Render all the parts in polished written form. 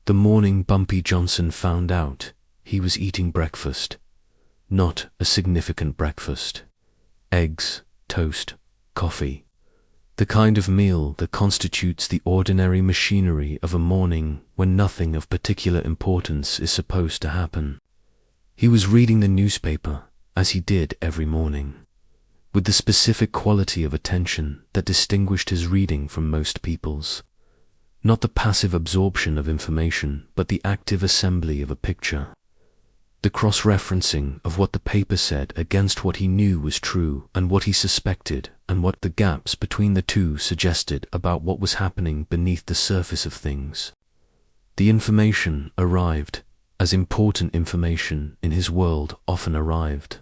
The morning Bumpy Johnson found out, he was eating breakfast. Not a significant breakfast. Eggs, toast, coffee. The kind of meal that constitutes the ordinary machinery of a morning when nothing of particular importance is supposed to happen. He was reading the newspaper, as he did every morning, with the specific quality of attention that distinguished his reading from most people's. Not the passive absorption of information, but the active assembly of a picture. The cross-referencing of what the paper said against what he knew was true and what he suspected, and what the gaps between the two suggested about what was happening beneath the surface of things. The information arrived, as important information in his world often arrived.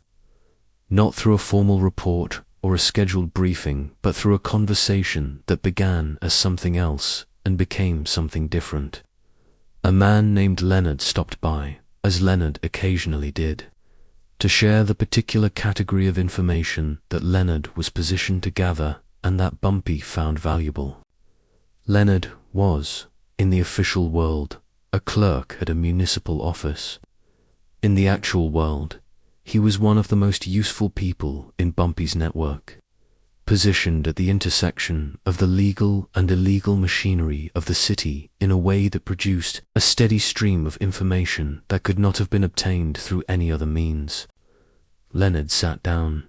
Not through a formal report or a scheduled briefing, but through a conversation that began as something else and became something different. A man named Leonard stopped by, as Leonard occasionally did, to share the particular category of information that Leonard was positioned to gather and that Bumpy found valuable. Leonard was, in the official world, a clerk at a municipal office. In the actual world, he was one of the most useful people in Bumpy's network, positioned at the intersection of the legal and illegal machinery of the city in a way that produced a steady stream of information that could not have been obtained through any other means. Leonard sat down.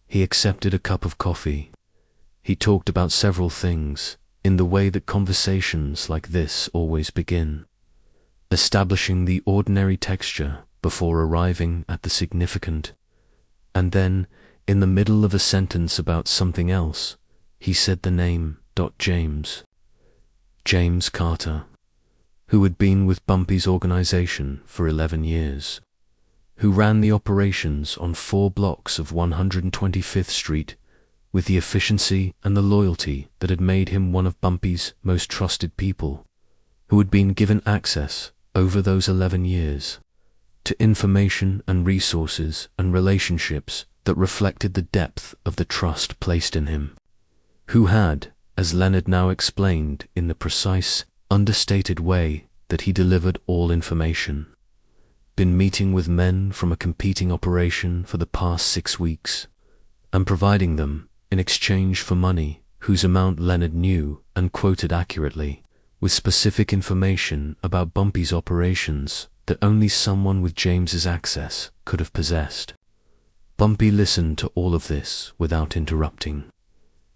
He accepted a cup of coffee. He talked about several things, in the way that conversations like this always begin, establishing the ordinary texture before arriving at the significant, and then, in the middle of a sentence about something else, he said the name James. James Carter, who had been with Bumpy's organization for 11 years, who ran the operations on 4 blocks of 125th Street with the efficiency and the loyalty that had made him one of Bumpy's most trusted people, who had been given access over those 11 years to information and resources and relationships that reflected the depth of the trust placed in him, who had, as Leonard now explained in the precise, understated way that he delivered all information, been meeting with men from a competing operation for the past 6 weeks, and providing them, in exchange for money whose amount Leonard knew and quoted accurately, with specific information about Bumpy's operations that only someone with James's access could have possessed. Bumpy listened to all of this without interrupting.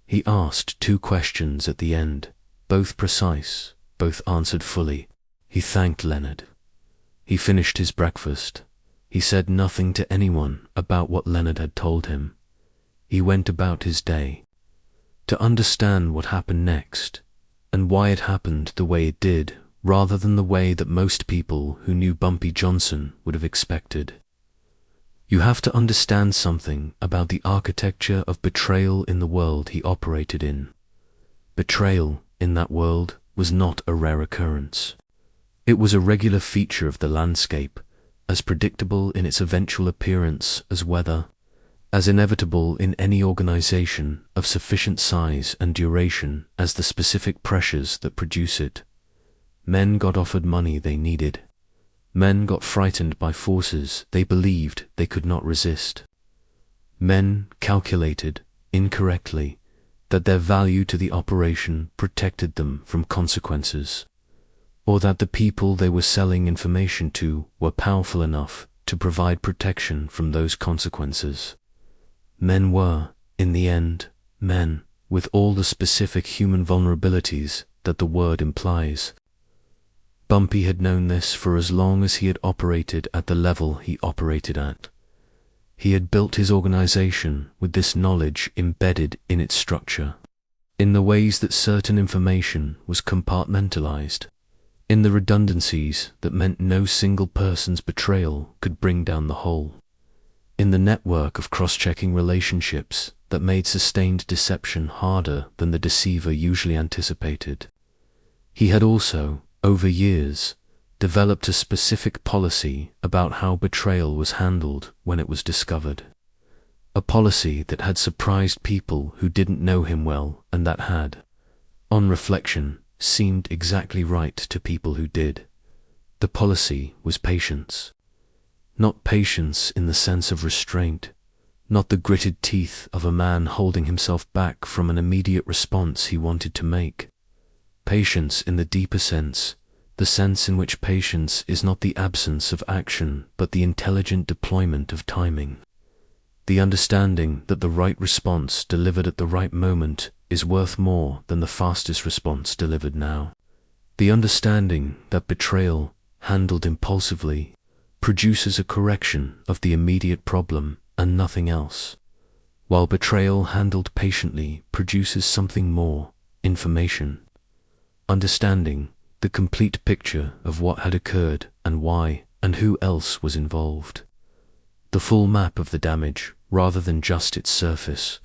He asked 2 questions at the end, both precise, both answered fully. He thanked Leonard. He finished his breakfast. He said nothing to anyone about what Leonard had told him. He went about his day. To understand what happened next, and why it happened the way it did, rather than the way that most people who knew Bumpy Johnson would have expected. You have to understand something about the architecture of betrayal in the world he operated in. Betrayal in that world was not a rare occurrence. It was a regular feature of the landscape, as predictable in its eventual appearance as weather, as inevitable in any organization of sufficient size and duration as the specific pressures that produce it. Men got offered money they needed. Men got frightened by forces they believed they could not resist. Men calculated, incorrectly, that their value to the operation protected them from consequences, or that the people they were selling information to were powerful enough to provide protection from those consequences. Men were, in the end, men, with all the specific human vulnerabilities that the word implies. Bumpy had known this for as long as he had operated at the level he operated at. He had built his organization with this knowledge embedded in its structure, in the ways that certain information was compartmentalized, in the redundancies that meant no single person's betrayal could bring down the whole, in the network of cross-checking relationships that made sustained deception harder than the deceiver usually anticipated. He had also, over years, developed a specific policy about how betrayal was handled when it was discovered. A policy that had surprised people who didn't know him well and that had, on reflection, seemed exactly right to people who did. The policy was patience. Not patience in the sense of restraint, not the gritted teeth of a man holding himself back from an immediate response he wanted to make. Patience in the deeper sense, the sense in which patience is not the absence of action but the intelligent deployment of timing. The understanding that the right response delivered at the right moment is worth more than the fastest response delivered now. The understanding that betrayal, handled impulsively, produces a correction of the immediate problem and nothing else, while betrayal handled patiently produces something more, information. Understanding the complete picture of what had occurred and why and who else was involved. The full map of the damage rather than just its surface.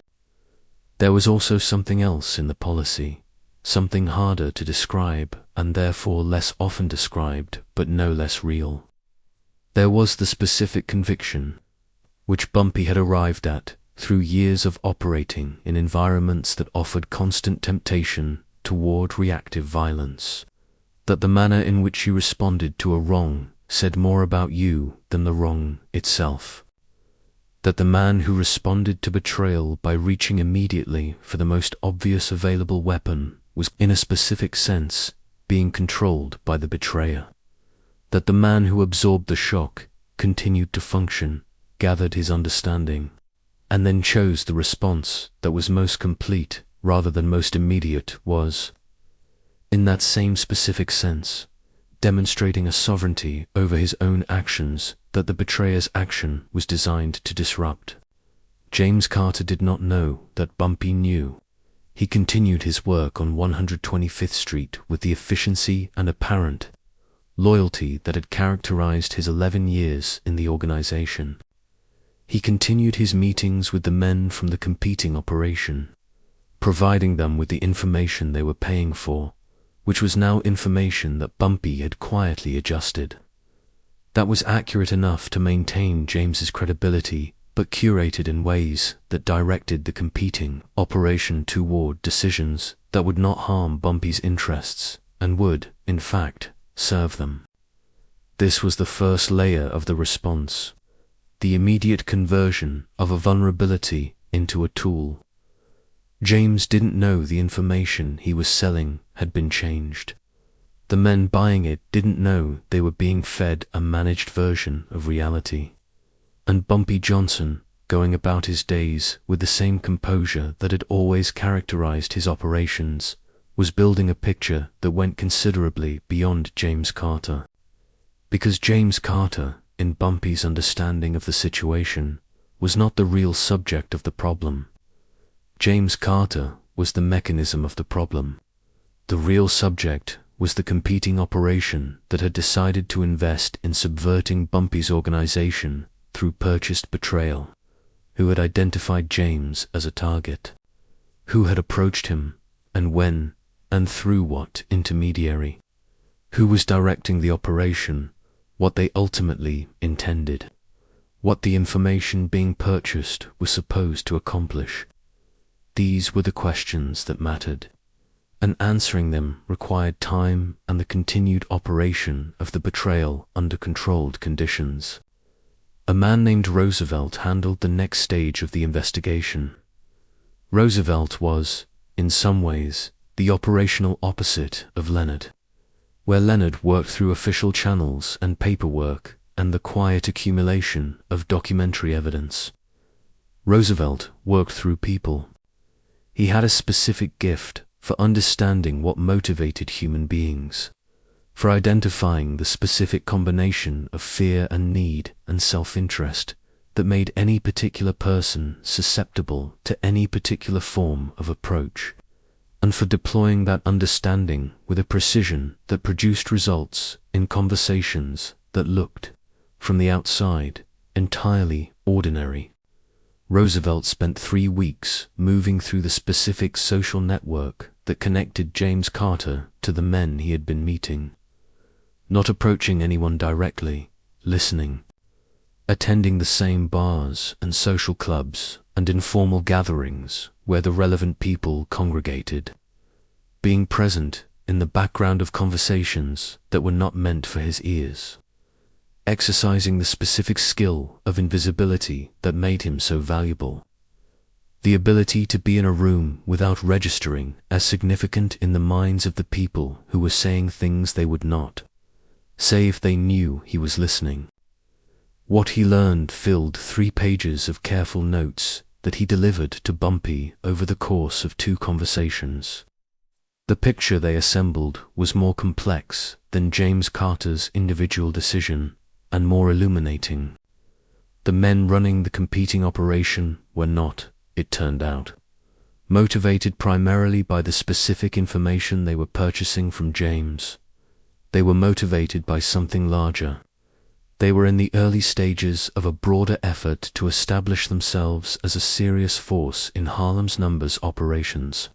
There was also something else in the policy, something harder to describe and therefore less often described but no less real. There was the specific conviction, which Bumpy had arrived at through years of operating in environments that offered constant temptation toward reactive violence, that the manner in which you responded to a wrong said more about you than the wrong itself, that the man who responded to betrayal by reaching immediately for the most obvious available weapon was, in a specific sense, being controlled by the betrayer, that the man who absorbed the shock continued to function, gathered his understanding, and then chose the response that was most complete rather than most immediate was, in that same specific sense, demonstrating a sovereignty over his own actions that the betrayer's action was designed to disrupt. James Carter did not know that Bumpy knew. He continued his work on 125th Street with the efficiency and apparent loyalty that had characterized his 11 years in the organization. He continued his meetings with the men from the competing operation, providing them with the information they were paying for, which was now information that Bumpy had quietly adjusted. That was accurate enough to maintain James's credibility, but curated in ways that directed the competing operation toward decisions that would not harm Bumpy's interests and would, in fact, serve them. This was the first layer of the response, the immediate conversion of a vulnerability into a tool. James didn't know the information he was selling had been changed. The men buying it didn't know they were being fed a managed version of reality. And Bumpy Johnson, going about his days with the same composure that had always characterized his operations, was building a picture that went considerably beyond James Carter. Because James Carter, in Bumpy's understanding of the situation, was not the real subject of the problem. James Carter was the mechanism of the problem. The real subject was the competing operation that had decided to invest in subverting Bumpy's organization through purchased betrayal, who had identified James as a target, who had approached him, and when, and through what intermediary, who was directing the operation, what they ultimately intended, what the information being purchased was supposed to accomplish. These were the questions that mattered, and answering them required time and the continued operation of the betrayal under controlled conditions. A man named Roosevelt handled the next stage of the investigation. Roosevelt was, in some ways, the operational opposite of Leonard. Where Leonard worked through official channels and paperwork and the quiet accumulation of documentary evidence, Roosevelt worked through people. He had a specific gift for understanding what motivated human beings, for identifying the specific combination of fear and need and self-interest that made any particular person susceptible to any particular form of approach, and for deploying that understanding with a precision that produced results in conversations that looked, from the outside, entirely ordinary. Roosevelt spent 3 weeks moving through the specific social network that connected James Carter to the men he had been meeting, not approaching anyone directly, listening, attending the same bars and social clubs and informal gatherings where the relevant people congregated, being present in the background of conversations that were not meant for his ears, exercising the specific skill of invisibility that made him so valuable. The ability to be in a room without registering as significant in the minds of the people who were saying things they would not say if they knew he was listening. What he learned filled 3 pages of careful notes that he delivered to Bumpy over the course of 2 conversations. The picture they assembled was more complex than James Carter's individual decision and more illuminating. The men running the competing operation were not, it turned out, motivated primarily by the specific information they were purchasing from James. They were motivated by something larger. They were in the early stages of a broader effort to establish themselves as a serious force in Harlem's numbers operations,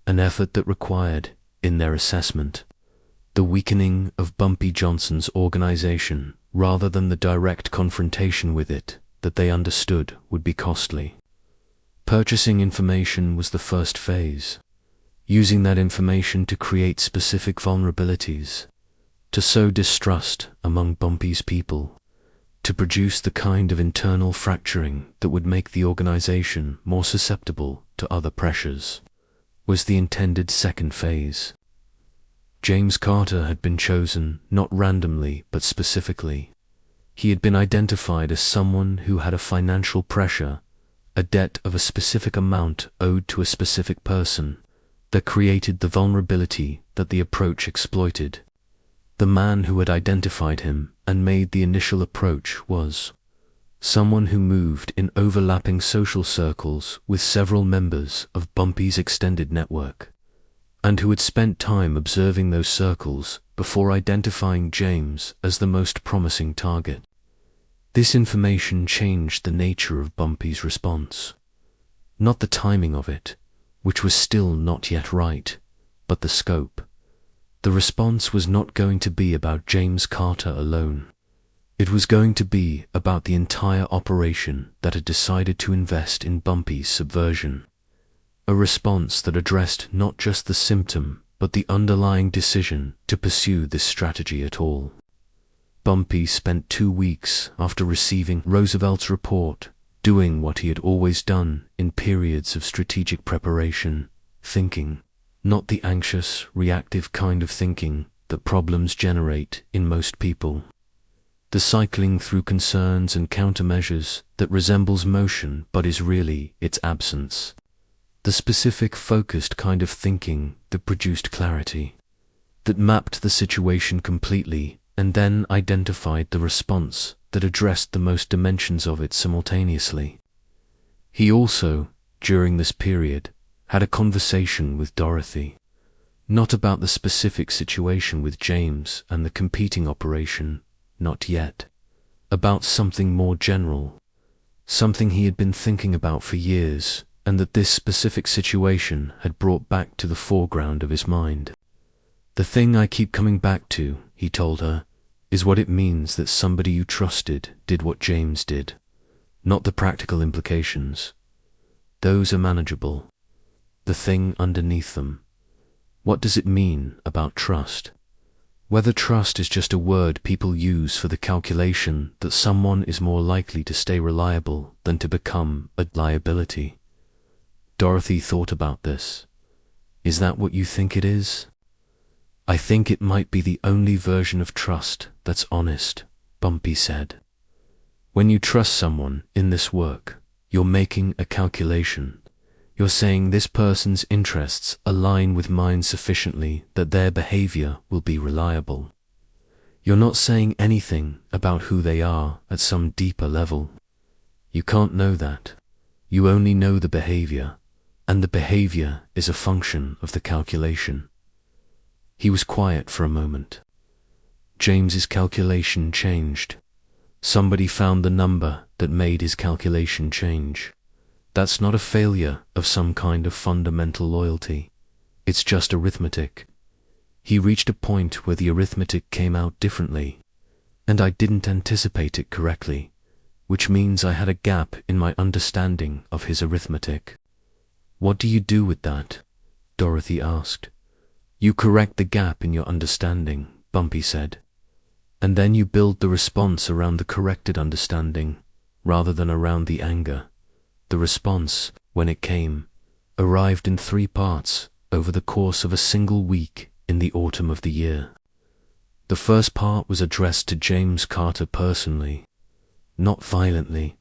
an effort that required, in their assessment, the weakening of Bumpy Johnson's organization rather than the direct confrontation with it that they understood would be costly. Purchasing information was the first phase, using that information to create specific vulnerabilities, to sow distrust among Bumpy's people, to produce the kind of internal fracturing that would make the organization more susceptible to other pressures, was the intended second phase. James Carter had been chosen not randomly but specifically. He had been identified as someone who had a financial pressure, a debt of a specific amount owed to a specific person, that created the vulnerability that the approach exploited. The man who had identified him and made the initial approach was someone who moved in overlapping social circles with several members of Bumpy's extended network, and who had spent time observing those circles before identifying James as the most promising target. This information changed the nature of Bumpy's response. Not the timing of it, which was still not yet right, but the scope. The response was not going to be about James Carter alone. It was going to be about the entire operation that had decided to invest in Bumpy's subversion. A response that addressed not just the symptom, but the underlying decision to pursue this strategy at all. Bumpy spent 2 weeks after receiving Roosevelt's report doing what he had always done in periods of strategic preparation, thinking. Not the anxious, reactive kind of thinking that problems generate in most people. The cycling through concerns and countermeasures that resembles motion but is really its absence. The specific, focused kind of thinking that produced clarity, that mapped the situation completely and then identified the response that addressed the most dimensions of it simultaneously. He also, during this period, had a conversation with Dorothy, not about the specific situation with James and the competing operation, not yet, about something more general, something he had been thinking about for years, and that this specific situation had brought back to the foreground of his mind. The thing I keep coming back to, he told her, is what it means that somebody you trusted did what James did, not the practical implications. Those are manageable. The thing underneath them. What does it mean about trust? Whether trust is just a word people use for the calculation that someone is more likely to stay reliable than to become a liability. Dorothy thought about this. Is that what you think it is? I think it might be the only version of trust that's honest, Bumpy said. When you trust someone in this work, you're making a calculation. You're saying this person's interests align with mine sufficiently that their behavior will be reliable. You're not saying anything about who they are at some deeper level. You can't know that. You only know the behavior, and the behavior is a function of the calculation. He was quiet for a moment. James's calculation changed. Somebody found the number that made his calculation change. That's not a failure of some kind of fundamental loyalty. It's just arithmetic. He reached a point where the arithmetic came out differently, and I didn't anticipate it correctly, which means I had a gap in my understanding of his arithmetic. What do you do with that? Dorothy asked. You correct the gap in your understanding, Bumpy said. And then you build the response around the corrected understanding, rather than around the anger. The response, when it came, arrived in 3 parts over the course of a single week in the autumn of the year. The first part was addressed to James Carter personally, not violently,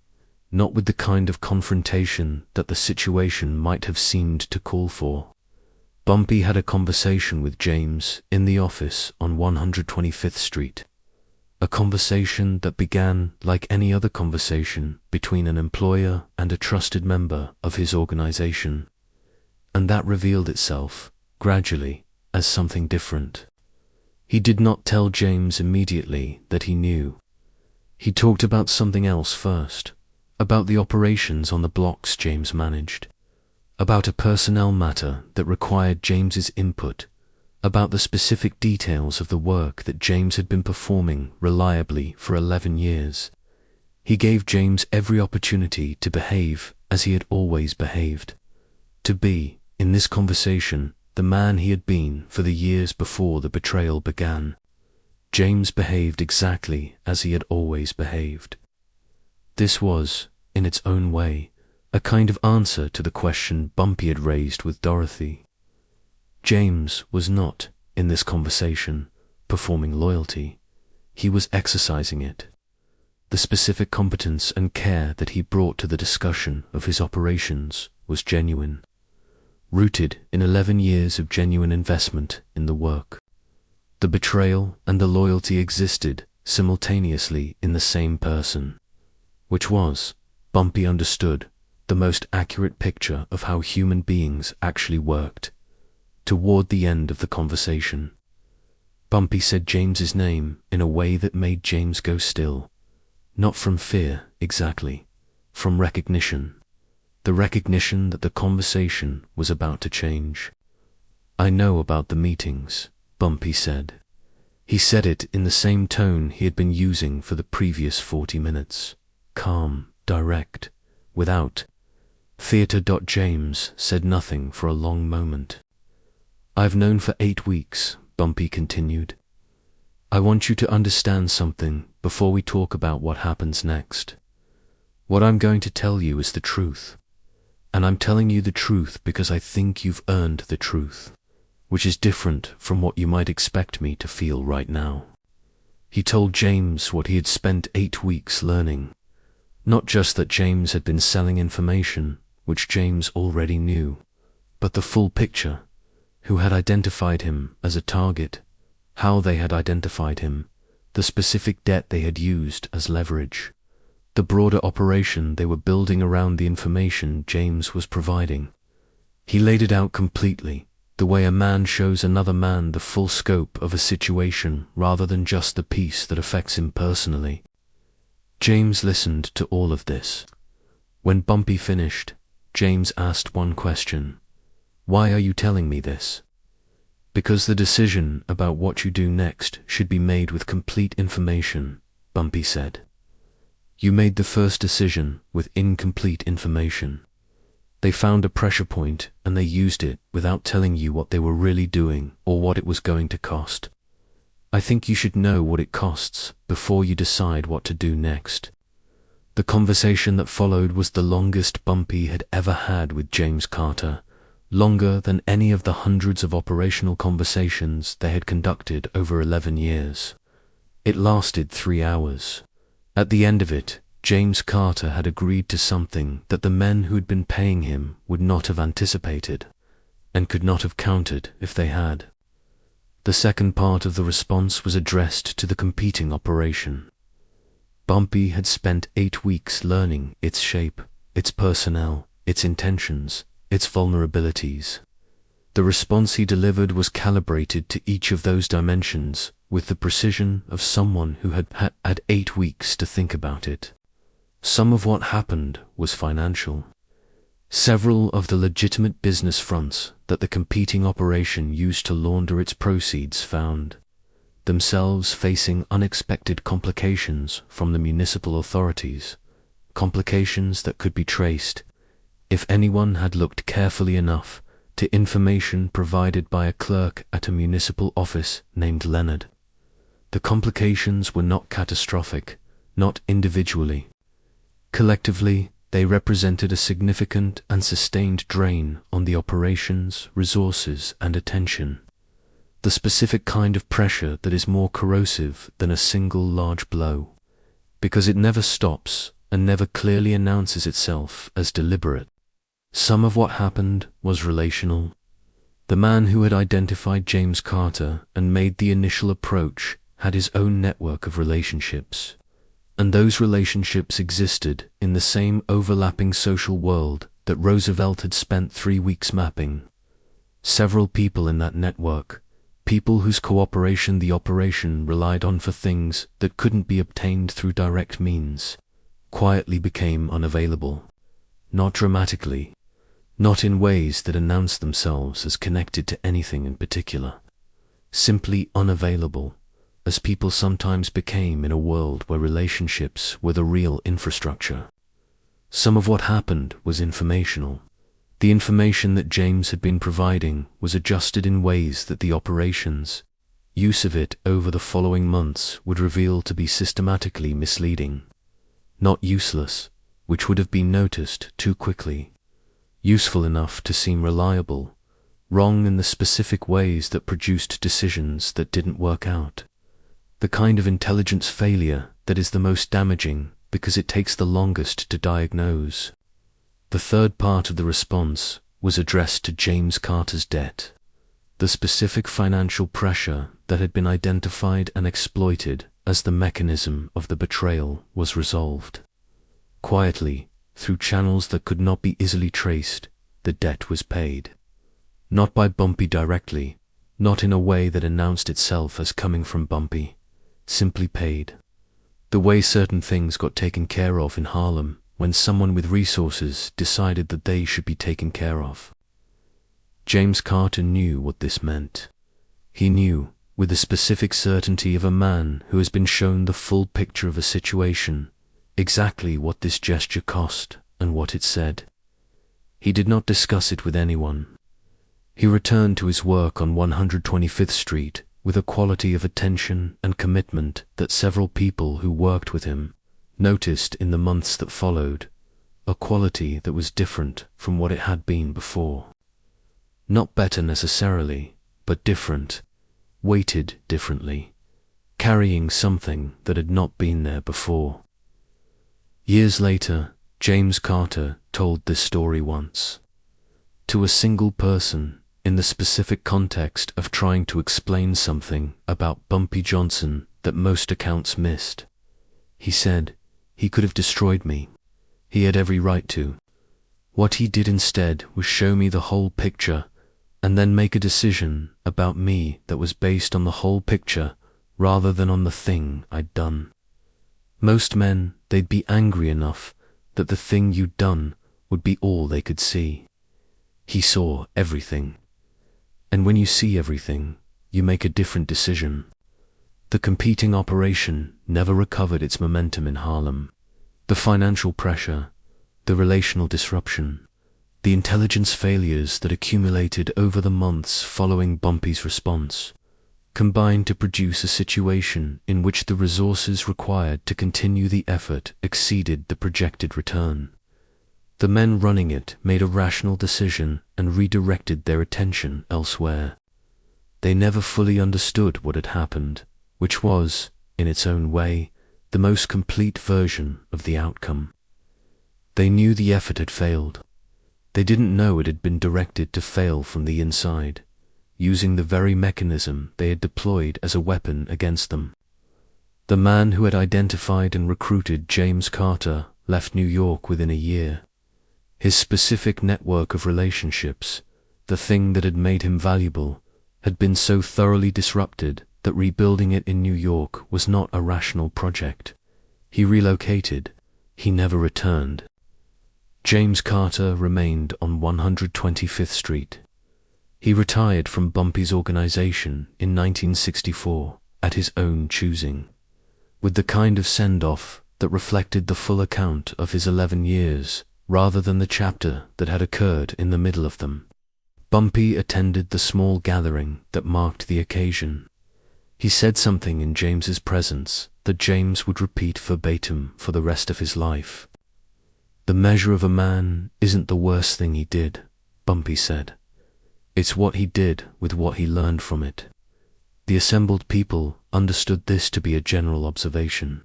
not with the kind of confrontation that the situation might have seemed to call for. Bumpy had a conversation with James in the office on 125th Street. A conversation that began like any other conversation between an employer and a trusted member of his organization, and that revealed itself, gradually, as something different. He did not tell James immediately that he knew. He talked about something else first, about the operations on the blocks James managed, about a personnel matter that required James's input, about the specific details of the work that James had been performing reliably for 11 years. He gave James every opportunity to behave as he had always behaved, to be, in this conversation, the man he had been for the years before the betrayal began. James behaved exactly as he had always behaved. This was, in its own way, a kind of answer to the question Bumpy had raised with Dorothy. James was not, in this conversation, performing loyalty. He was exercising it. The specific competence and care that he brought to the discussion of his operations was genuine, rooted in 11 years of genuine investment in the work. The betrayal and the loyalty existed simultaneously in the same person, which was, Bumpy understood, the most accurate picture of how human beings actually worked. Toward the end of the conversation, Bumpy said James's name in a way that made James go still, not from fear, exactly, from recognition, the recognition that the conversation was about to change. "I know about the meetings," Bumpy said. He said it in the same tone he had been using for the previous 40 minutes, calm, direct, without. Theatre. James said nothing for a long moment. "I've known for 8 weeks, Bumpy continued. I want you to understand something before we talk about what happens next. What I'm going to tell you is the truth. And I'm telling you the truth because I think you've earned the truth, which is different from what you might expect me to feel right now." He told James what he had spent 8 weeks learning. Not just that James had been selling information, which James already knew, but the full picture, who had identified him as a target, how they had identified him, the specific debt they had used as leverage, the broader operation they were building around the information James was providing. He laid it out completely, the way a man shows another man the full scope of a situation rather than just the piece that affects him personally. James listened to all of this. When Bumpy finished, James asked one question. "Why are you telling me this?" "Because the decision about what you do next should be made with complete information," Bumpy said. "You made the first decision with incomplete information. They found a pressure point and they used it without telling you what they were really doing or what it was going to cost. I think you should know what it costs before you decide what to do next." The conversation that followed was the longest Bumpy had ever had with James Carter, longer than any of the hundreds of operational conversations they had conducted over 11 years. It lasted 3 hours. At the end of it, James Carter had agreed to something that the men who had been paying him would not have anticipated, and could not have countered if they had. The second part of the response was addressed to the competing operation. Bumpy had spent 8 weeks learning its shape, its personnel, its intentions, its vulnerabilities. The response he delivered was calibrated to each of those dimensions with the precision of someone who had had 8 weeks to think about it. Some of what happened was financial. Several of the legitimate business fronts that the competing operation used to launder its proceeds found themselves facing unexpected complications from the municipal authorities, complications that could be traced, if anyone had looked carefully enough, to information provided by a clerk at a municipal office named Leonard. The complications were not catastrophic, not individually. Collectively, they represented a significant and sustained drain on the operations, resources, and attention. The specific kind of pressure that is more corrosive than a single large blow, because it never stops and never clearly announces itself as deliberate. Some of what happened was relational. The man who had identified James Carter and made the initial approach had his own network of relationships, and those relationships existed in the same overlapping social world that Roosevelt had spent 3 weeks mapping. Several people in that network, people whose cooperation the operation relied on for things that couldn't be obtained through direct means, quietly became unavailable. Not dramatically, not in ways that announced themselves as connected to anything in particular. Simply unavailable, as people sometimes became in a world where relationships were the real infrastructure. Some of what happened was informational. The information that James had been providing was adjusted in ways that the operations, use of it over the following months would reveal to be systematically misleading. Not useless, which would have been noticed too quickly. Useful enough to seem reliable, wrong in the specific ways that produced decisions that didn't work out. The kind of intelligence failure that is the most damaging because it takes the longest to diagnose. The third part of the response was addressed to James Carter's debt. The specific financial pressure that had been identified and exploited as the mechanism of the betrayal was resolved. Quietly, through channels that could not be easily traced, the debt was paid. Not by Bumpy directly, not in a way that announced itself as coming from Bumpy, simply paid. The way certain things got taken care of in Harlem when someone with resources decided that they should be taken care of. James Carter knew what this meant. He knew, with the specific certainty of a man who has been shown the full picture of a situation, exactly what this gesture cost and what it said. He did not discuss it with anyone. He returned to his work on 125th Street with a quality of attention and commitment that several people who worked with him noticed in the months that followed, a quality that was different from what it had been before. Not better necessarily, but different, weighted differently, carrying something that had not been there before. Years later, James Carter told this story once. To a single person, in the specific context of trying to explain something about Bumpy Johnson that most accounts missed. He said, he could have destroyed me. He had every right to. What he did instead was show me the whole picture and then make a decision about me that was based on the whole picture rather than on the thing I'd done. Most men, they'd be angry enough that the thing you'd done would be all they could see. He saw everything. And when you see everything, you make a different decision. The competing operation never recovered its momentum in Harlem. The financial pressure, the relational disruption, the intelligence failures that accumulated over the months following Bumpy's response, combined to produce a situation in which the resources required to continue the effort exceeded the projected return. The men running it made a rational decision and redirected their attention elsewhere. They never fully understood what had happened, which was, in its own way, the most complete version of the outcome. They knew the effort had failed. They didn't know it had been directed to fail from the inside, using the very mechanism they had deployed as a weapon against them. The man who had identified and recruited James Carter left New York within a year. His specific network of relationships, the thing that had made him valuable, had been so thoroughly disrupted that rebuilding it in New York was not a rational project. He relocated. He never returned. James Carter remained on 125th Street. He retired from Bumpy's organization in 1964 at his own choosing, with the kind of send-off that reflected the full account of his 11 years rather than the chapter that had occurred in the middle of them. Bumpy attended the small gathering that marked the occasion. He said something in James's presence that James would repeat verbatim for the rest of his life. "The measure of a man isn't the worst thing he did," Bumpy said. "It's what he did with what he learned from it." The assembled people understood this to be a general observation.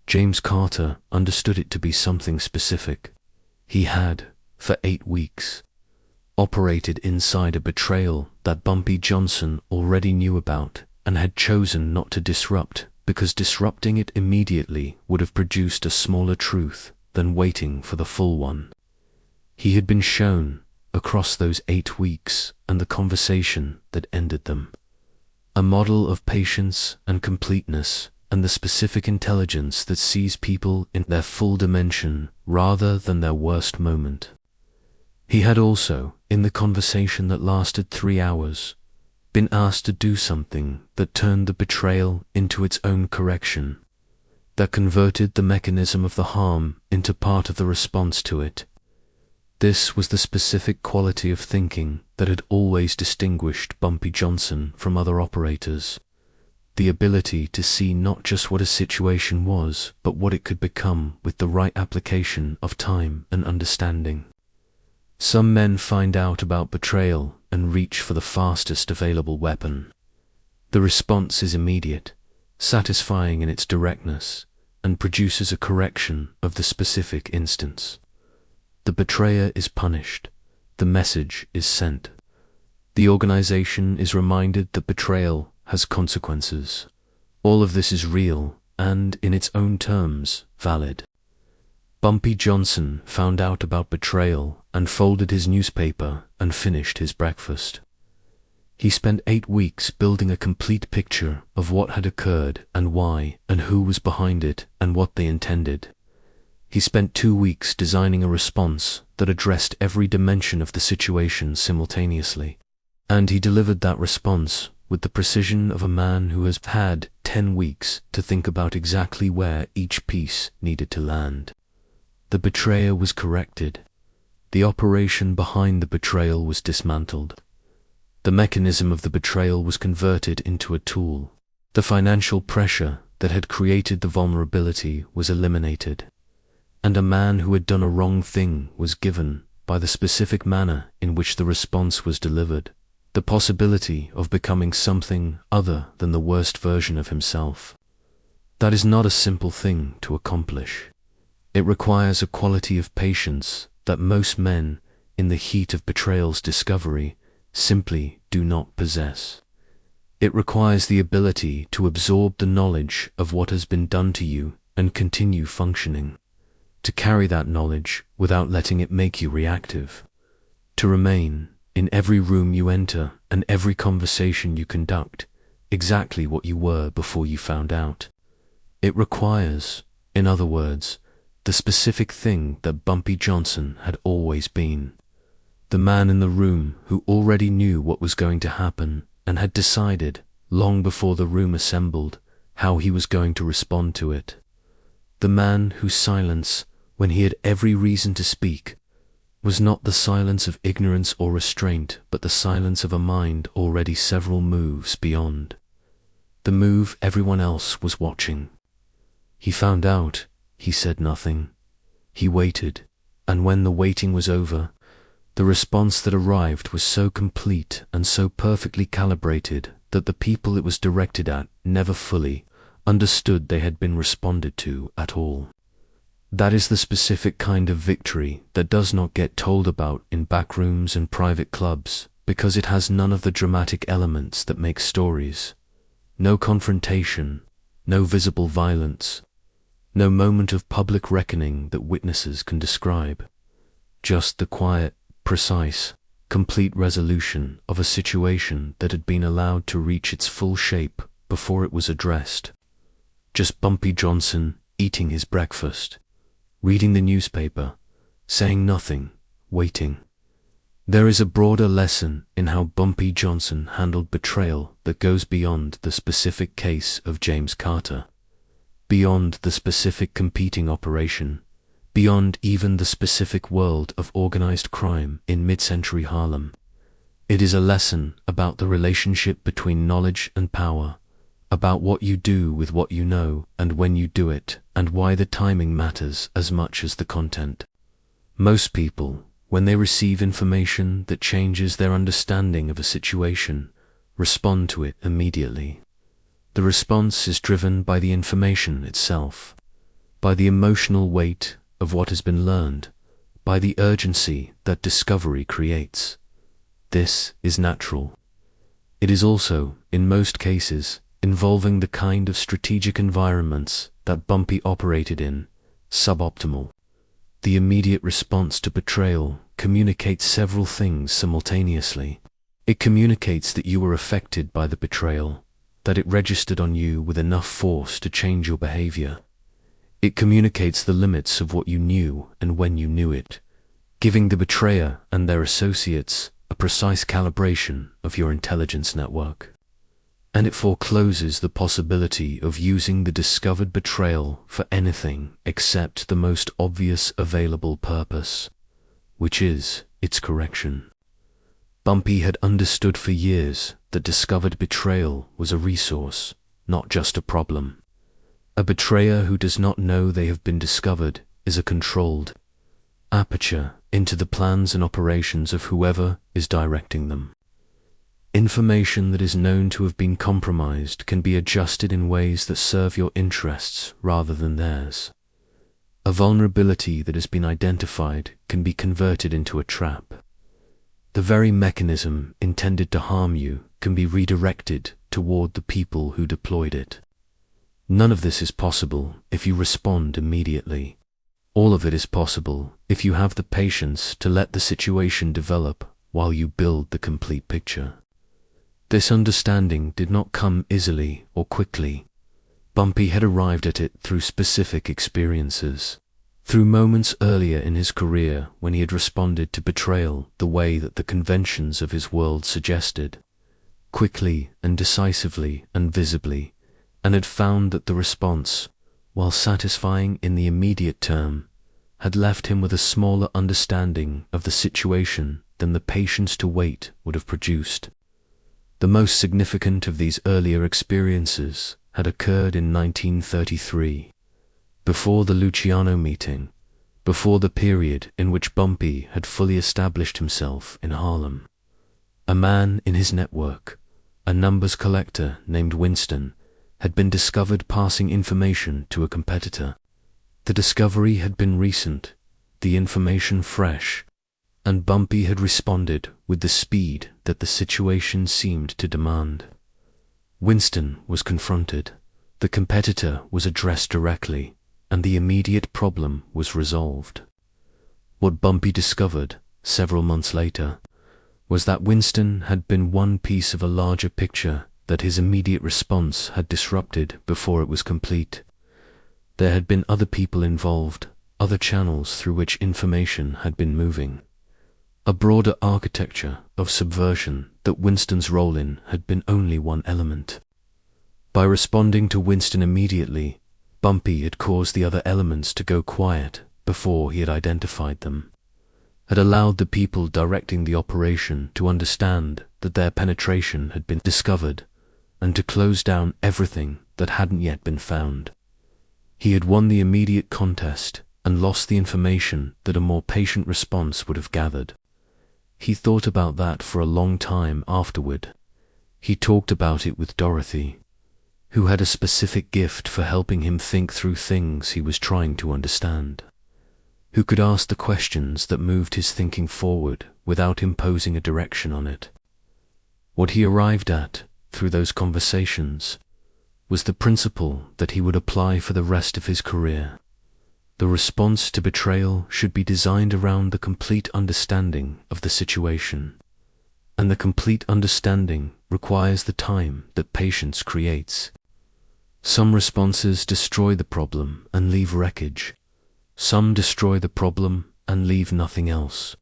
James Carter understood it to be something specific. He had, for 8 weeks, operated inside a betrayal that Bumpy Johnson already knew about and had chosen not to disrupt, because disrupting it immediately would have produced a smaller truth than waiting for the full one. He had been shown, across those 8 weeks and the conversation that ended them, a model of patience and completeness and the specific intelligence that sees people in their full dimension rather than their worst moment. He had also, in the conversation that lasted 3 hours, been asked to do something that turned the betrayal into its own correction, that converted the mechanism of the harm into part of the response to it. This was the specific quality of thinking that had always distinguished Bumpy Johnson from other operators, the ability to see not just what a situation was, but what it could become with the right application of time and understanding. Some men find out about betrayal and reach for the fastest available weapon. The response is immediate, satisfying in its directness, and produces a correction of the specific instance. The betrayer is punished, the message is sent. The organization is reminded that betrayal has consequences. All of this is real and, in its own terms, valid. Bumpy Johnson found out about betrayal and folded his newspaper and finished his breakfast. He spent 8 weeks building a complete picture of what had occurred and why and who was behind it and what they intended. He spent 2 weeks designing a response that addressed every dimension of the situation simultaneously, and he delivered that response with the precision of a man who has had 10 weeks to think about exactly where each piece needed to land. The betrayer was corrected. The operation behind the betrayal was dismantled. The mechanism of the betrayal was converted into a tool. The financial pressure that had created the vulnerability was eliminated, and a man who had done a wrong thing was given, by the specific manner in which the response was delivered, the possibility of becoming something other than the worst version of himself. That is not a simple thing to accomplish. It requires a quality of patience that most men, in the heat of betrayal's discovery, simply do not possess. It requires the ability to absorb the knowledge of what has been done to you and continue functioning, to carry that knowledge without letting it make you reactive, to remain, in every room you enter and every conversation you conduct, exactly what you were before you found out. It requires, in other words, the specific thing that Bumpy Johnson had always been. The man in the room who already knew what was going to happen and had decided, long before the room assembled, how he was going to respond to it. The man whose silence, when he had every reason to speak, was not the silence of ignorance or restraint, but the silence of a mind already several moves beyond. The move everyone else was watching. He found out. He said nothing. He waited, and when the waiting was over, the response that arrived was so complete and so perfectly calibrated that the people it was directed at never fully understood they had been responded to at all. That is the specific kind of victory that does not get told about in backrooms and private clubs, because it has none of the dramatic elements that make stories. No confrontation, no visible violence, no moment of public reckoning that witnesses can describe. Just the quiet, precise, complete resolution of a situation that had been allowed to reach its full shape before it was addressed. Just Bumpy Johnson eating his breakfast, reading the newspaper, saying nothing, waiting. There is a broader lesson in how Bumpy Johnson handled betrayal that goes beyond the specific case of James Carter, beyond the specific competing operation, beyond even the specific world of organized crime in mid-century Harlem. It is a lesson about the relationship between knowledge and power, about what you do with what you know and when you do it, and why the timing matters as much as the content. Most people, when they receive information that changes their understanding of a situation, respond to it immediately. The response is driven by the information itself, by the emotional weight of what has been learned, by the urgency that discovery creates. This is natural. It is also, in most cases, involving the kind of strategic environments that Bumpy operated in, suboptimal. The immediate response to betrayal communicates several things simultaneously. It communicates that you were affected by the betrayal, that it registered on you with enough force to change your behavior. It communicates the limits of what you knew and when you knew it, giving the betrayer and their associates a precise calibration of your intelligence network. And it forecloses the possibility of using the discovered betrayal for anything except the most obvious available purpose, which is its correction. Bumpy had understood for years that discovered betrayal was a resource, not just a problem. A betrayer who does not know they have been discovered is a controlled aperture into the plans and operations of whoever is directing them. Information that is known to have been compromised can be adjusted in ways that serve your interests rather than theirs. A vulnerability that has been identified can be converted into a trap. The very mechanism intended to harm you can be redirected toward the people who deployed it. None of this is possible if you respond immediately. All of it is possible if you have the patience to let the situation develop while you build the complete picture. This understanding did not come easily or quickly. Bumpy had arrived at it through specific experiences, through moments earlier in his career when he had responded to betrayal the way that the conventions of his world suggested, quickly and decisively and visibly, and had found that the response, while satisfying in the immediate term, had left him with a smaller understanding of the situation than the patience to wait would have produced. The most significant of these earlier experiences had occurred in 1933, before the Luciano meeting, before the period in which Bumpy had fully established himself in Harlem. A man in his network, a numbers collector named Winston, had been discovered passing information to a competitor. The discovery had been recent, the information fresh, and Bumpy had responded with the speed that the situation seemed to demand. Winston was confronted, the competitor was addressed directly, and the immediate problem was resolved. What Bumpy discovered, several months later, was that Winston had been one piece of a larger picture that his immediate response had disrupted before it was complete. There had been other people involved, other channels through which information had been moving. A broader architecture of subversion that Winston's role in had been only one element. By responding to Winston immediately, Bumpy had caused the other elements to go quiet before he had identified them, had allowed the people directing the operation to understand that their penetration had been discovered, and to close down everything that hadn't yet been found. He had won the immediate contest and lost the information that a more patient response would have gathered. He thought about that for a long time afterward. He talked about it with Dorothy, who had a specific gift for helping him think through things he was trying to understand, who could ask the questions that moved his thinking forward without imposing a direction on it. What he arrived at, through those conversations, was the principle that he would apply for the rest of his career. The response to betrayal should be designed around the complete understanding of the situation, and the complete understanding requires the time that patience creates. Some responses destroy the problem and leave wreckage. Some destroy the problem and leave nothing else.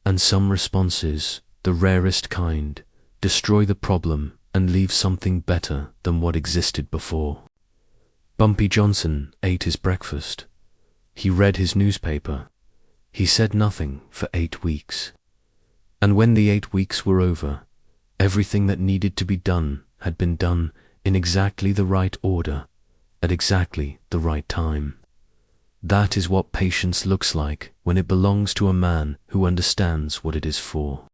And some responses, the rarest kind, destroy the problem and leave something better than what existed before. Bumpy Johnson ate his breakfast. He read his newspaper. He said nothing for 8 weeks. And when the 8 weeks were over, everything that needed to be done had been done in exactly the right order, at exactly the right time. That is what patience looks like when it belongs to a man who understands what it is for.